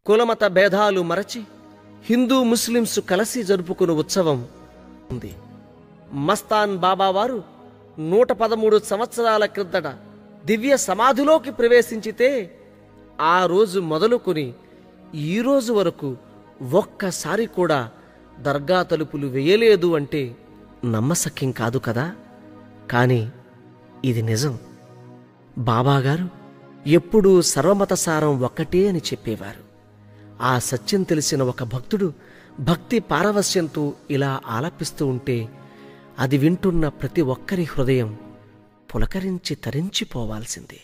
కులమత భేదాలు మరచి హిందూ ముస్లిమ్స్ కలిసి జరుపుకునే ఉత్సవం ఉంది. మస్తాన్ బాబా వారు 113 సంవత్సరాల క్రిందట దివ్య సమాధిలోకి ప్రవేశించితే ఆ రోజు మొదలుకొని ఈ రోజు వరకు ఒక్కసారి కూడా దర్గా తలుపులు వేయలేదు అంటే నమ్మశక్యం కాదు కదా. కానీ ఇది నిజం. బాబాగారు ఎప్పుడూ సర్వమత సారం ఒక్కటే అని చెప్పేవారు. ఆ సత్యం తెలిసిన ఒక భక్తుడు భక్తి పారవస్యంతో ఇలా ఆలపిస్తూ ఉంటే అది వింటున్న ప్రతి ఒక్కరి హృదయం పులకరించి తరించిపోవాల్సిందే.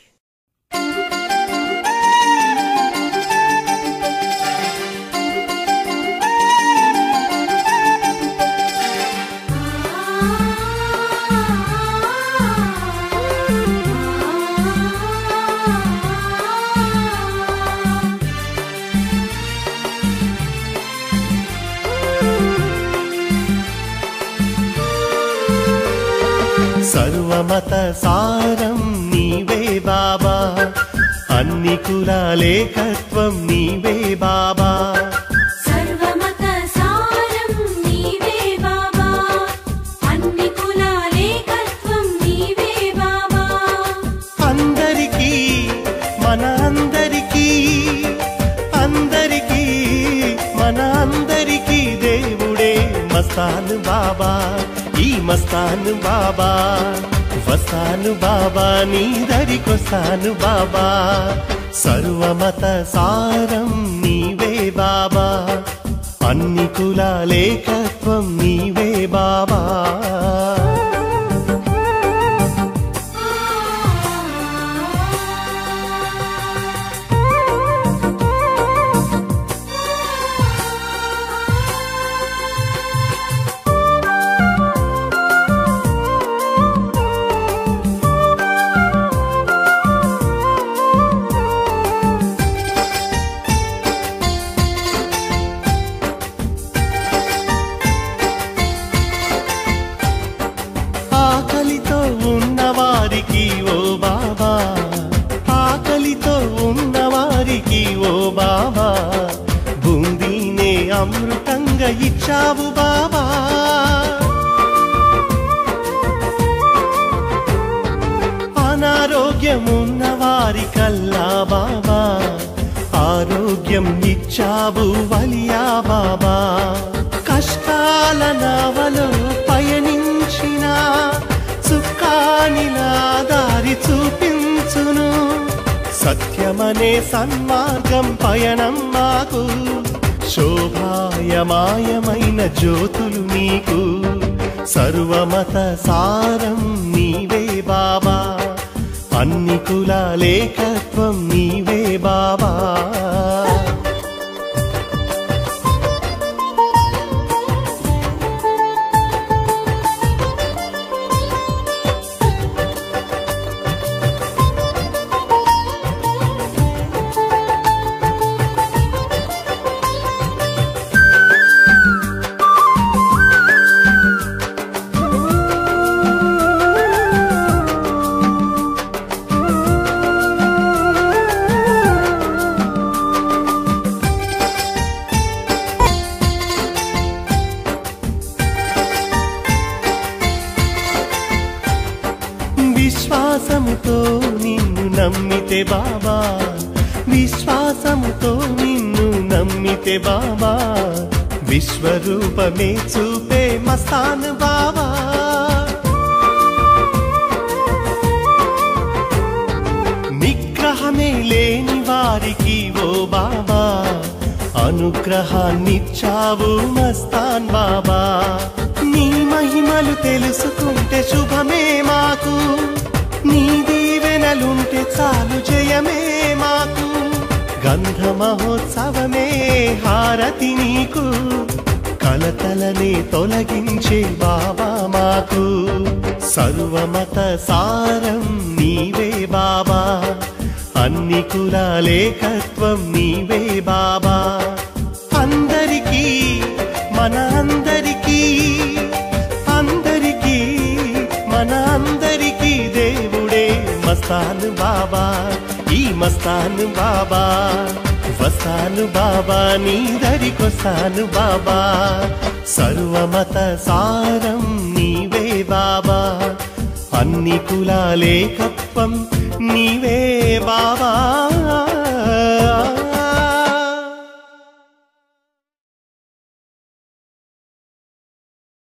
సర్వమత సారం నీవే బాబా, అన్ని కులాలేకత్వం నీవే బాబా. సర్వమత సారం నీవే బాబా, అన్ని కులాలేకత్వం నీవే బాబా. అందరికీ మన అందరికీ, అందరికీ మన అందరికీ దేవుడే మస్తాన్ బాబా. ఈ మస్తాను బాబా వస్తాను బాబా, నీ దరికొస్తాను బాబా. సర్వమత సారం నీవే బాబా, అన్ని కులాలేకత్వం నీవే బాబా. ఆకలితో ఉన్నవారికి ఓ బాబా, ఆకలితో ఉన్నవారికి ఓ బాబా, బూందీనే అమృతంగా ఇచ్చావు బాబా. అనారోగ్యం ఉన్నవారికల్లా బాబా, ఆరోగ్యం ఇచ్చావు వలియా బాబా. కష్టాల నావలో పయనించిన సుఖానిలా దారి చూపించును. సత్యమనే సన్మార్గం పయనం మాకు, శోభాయమాయమైన జ్యోతులు నీకు. సర్వమత సారం నీవే బాబా, అన్ని కులాలేకత్వం నీవే బాబా. విశ్వాసముతో నిన్ను నమ్మితే బాబా, విశ్వాసముతో నిన్ను నమ్మితే బాబా, విశ్వరూపమే చూపే మస్తాన్ బాబా. నిగ్రహమే లేని వారికి ఓ బాబా, అనుగ్రహాన్నిచ్చావు మస్తాన్ బాబా. నీ మహిమలు తెలుసుకుంటే శుభమే మాకు, నీ దీవెనలుంటే చాలు జయమే మాకు. గంధ మహోత్సవమే హారతి నీకు, కలతలనే తొలగించే బాబా మాకు. సర్వమత సారం నీవే బాబా, అన్ని కులాలేకత్వం నీవే బాబా. అందరికీ మన అందరికీ, అందరికీ మన అందరికీ దేవుడే మస్తాన్ బాబా. ఈ మస్తాన్ బాబా వస్తాను బాబా నీ దరికొస్తాను బాబా సర్వమత సారం నీవే బాబా అన్ని కులాలేకత్వం నీవే బాబా